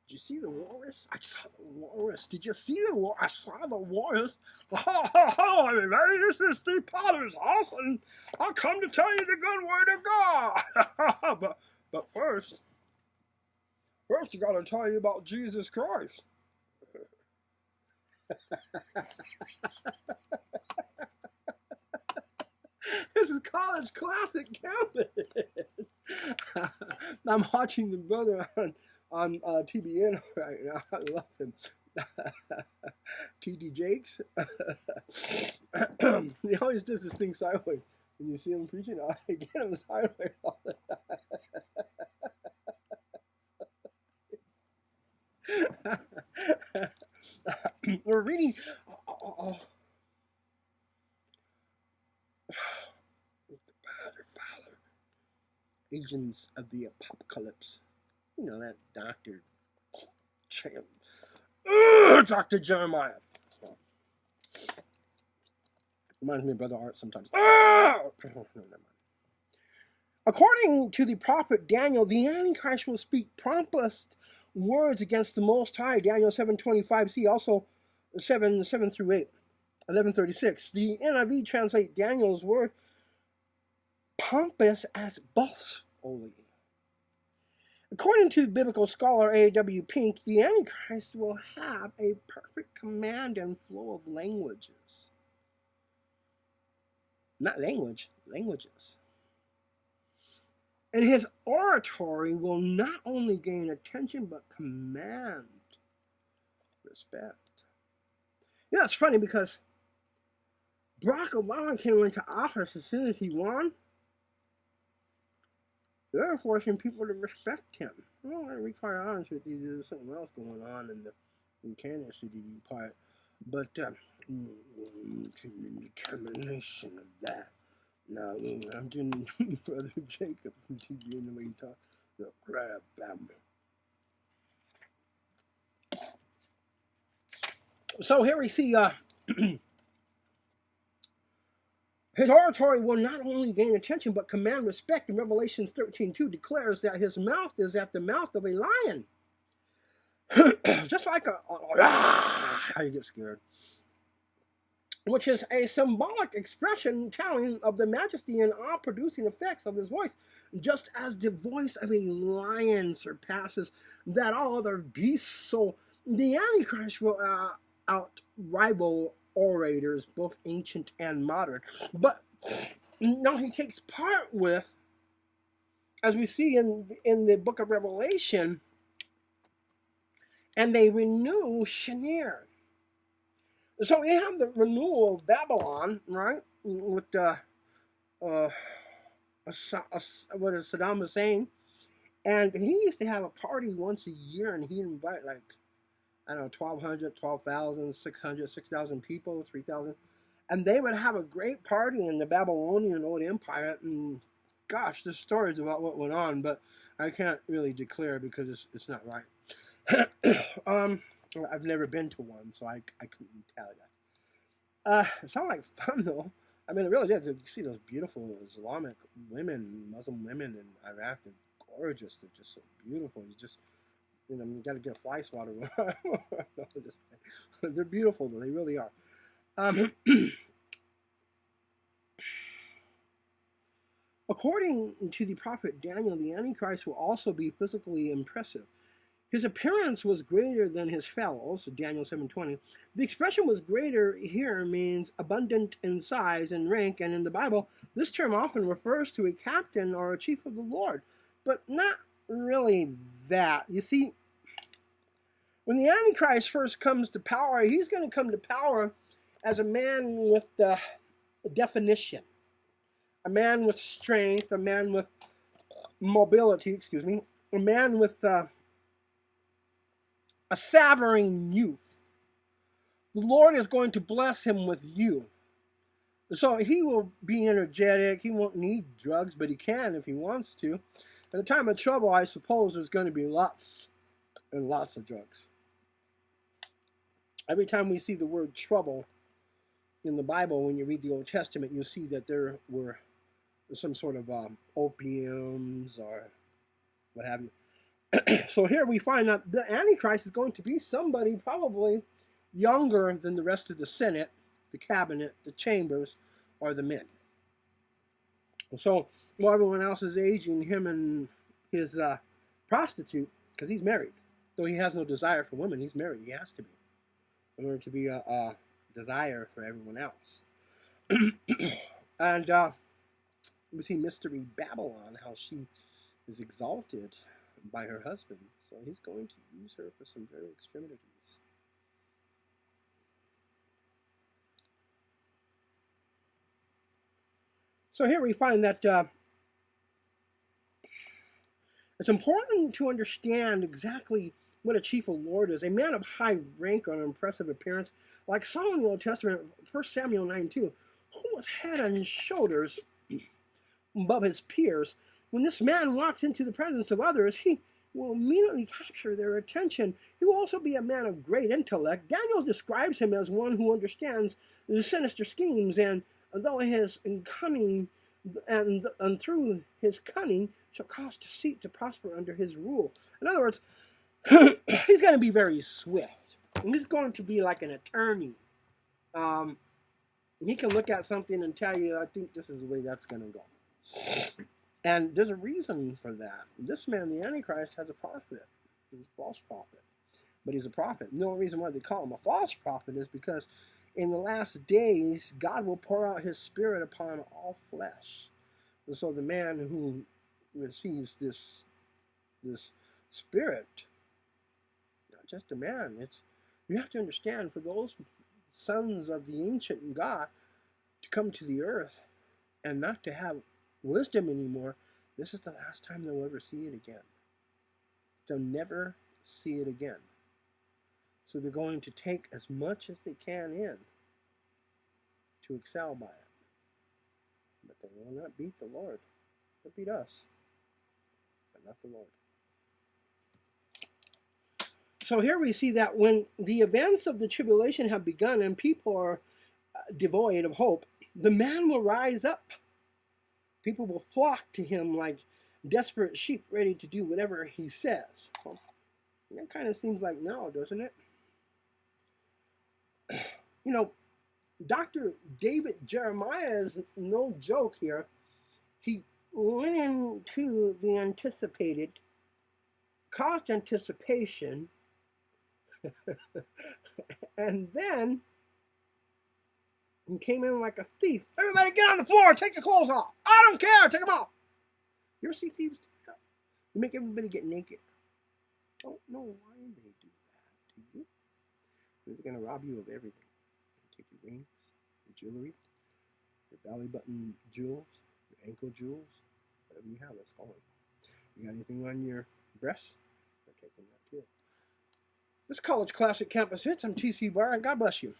Did you see the walrus? I saw the walrus. Did you see the walrus? I saw the walrus. Ha ha ha, everybody. This is Steve Potter's house, and I'll come to tell you the good word of God. but first you got to tell you about Jesus Christ. This is college classic campus. I'm watching the brother on TBN right now. I love him. TD Jakes. He always does this thing sideways. When you see him preaching, I get him sideways all the time. We're reading Father, Agents of the Apocalypse. You know that Dr. Dr. Jeremiah. Reminds me of Brother Art sometimes. No, never mind. According to the prophet Daniel, the Antichrist will speak promptest words against the Most High. Daniel 7:25. See also 7 through 8. 11:36. The NIV translates Daniel's word pompous as boastfully. According to biblical scholar A.W. Pink, the Antichrist will have a perfect command and flow of languages. Not language, languages. And his oratory will not only gain attention, but command respect. You know, it's funny because Barack Obama came into office as soon as he won. They're forcing people to respect him. Well, to be quite honest with you, there's something else going on in the candidacy part. But determination of that. Now, I'm doing Brother Jacob from TV and the way he talks. The crab family. So here we see his oratory will not only gain attention but command respect. In Revelation 13:2 declares that his mouth is at the mouth of a lion. Just like how you get scared. Which is a symbolic expression telling of the majesty and awe-producing effects of his voice, just as the voice of a lion surpasses that all other beasts. So the Antichrist will out-rival orators, both ancient and modern. But now he takes part with, as we see in the book of Revelation, and they renew Shinir. So we have the renewal of Babylon, right? With what is Saddam Hussein, and he used to have a party once a year, and he'd invite like, I don't know, 1,200, 12,000, 600, 6,000 people, 3,000, and they would have a great party in the Babylonian Old Empire. And gosh, there's stories about what went on, but I can't really declare because it's not right. I've never been to one, so I couldn't tell you. It sounded like fun, though. I mean, it really did. You see those beautiful Islamic women, Muslim women in Iraq. They're gorgeous. They're just so beautiful. You just, you got to get a fly swatter. They're beautiful, though. They really are. According to the prophet Daniel, the Antichrist will also be physically impressive. His appearance was greater than his fellows, Daniel 7:20. The expression was greater here means abundant in size and rank, and in the Bible, this term often refers to a captain or a chief of the Lord, but not really that. You see, when the Antichrist first comes to power, he's going to come to power as a man with definition, a man with strength, a man with mobility, a man with a savoring youth. The Lord is going to bless him with youth. So he will be energetic. He won't need drugs, but he can if he wants to. At a time of trouble, I suppose there's going to be lots and lots of drugs. Every time we see the word trouble in the Bible, when you read the Old Testament, you'll see that there were some sort of opiums or what have you. So here we find that the Antichrist is going to be somebody probably younger than the rest of the Senate, the cabinet, the chambers, or the men. So while everyone else is aging, him and his prostitute, because he's married, though he has no desire for women, he's married. He has to be in order to be a desire for everyone else. And we see Mystery Babylon, how she is exalted by her husband. So he's going to use her for some very extremities. So here we find that it's important to understand exactly what a chief of Lord is. A man of high rank or an impressive appearance, like Saul in the Old Testament, 1 Samuel 9:2, who was head and shoulders above his peers. When this man walks into the presence of others, he will immediately capture their attention. He will also be a man of great intellect. Daniel describes him as one who understands the sinister schemes, and though his cunning and through his cunning shall cause deceit to prosper under his rule. In other words, he's going to be very swift. And he's going to be like an attorney. He can look at something and tell you, I think this is the way that's going to go. And there's a reason for that. This man, the Antichrist, has a prophet. He's a false prophet. But he's a prophet. The only reason why they call him a false prophet is because in the last days, God will pour out his spirit upon all flesh. And so the man who receives this spirit, not just a man, you have to understand, for those sons of the ancient God to come to the earth and not to have wisdom anymore, this is the last time they'll ever see it again. They'll never see it again. So they're going to take as much as they can in to excel by it. But they will not beat the Lord. They'll beat us, but not the Lord. So here we see that when the events of the tribulation have begun and people are devoid of hope, the man will rise up. People will flock to him like desperate sheep ready to do whatever he says. Well, that kind of seems like now, doesn't it? You know, Dr. David Jeremiah is no joke here. He went into the anticipated, caused anticipation, and then he came in like a thief. Everybody get on the floor, take your clothes off. I don't care, take them off. You ever see thieves do that? They make everybody get naked. Don't know why they do that, do you? They're going to rob you of everything. Take your rings, your jewelry, your belly button jewels, your ankle jewels, whatever you have, that's gone. You got anything on your breasts? They're taking that too. This College Classic Campus Hits. I'm TC Barr, and God bless you.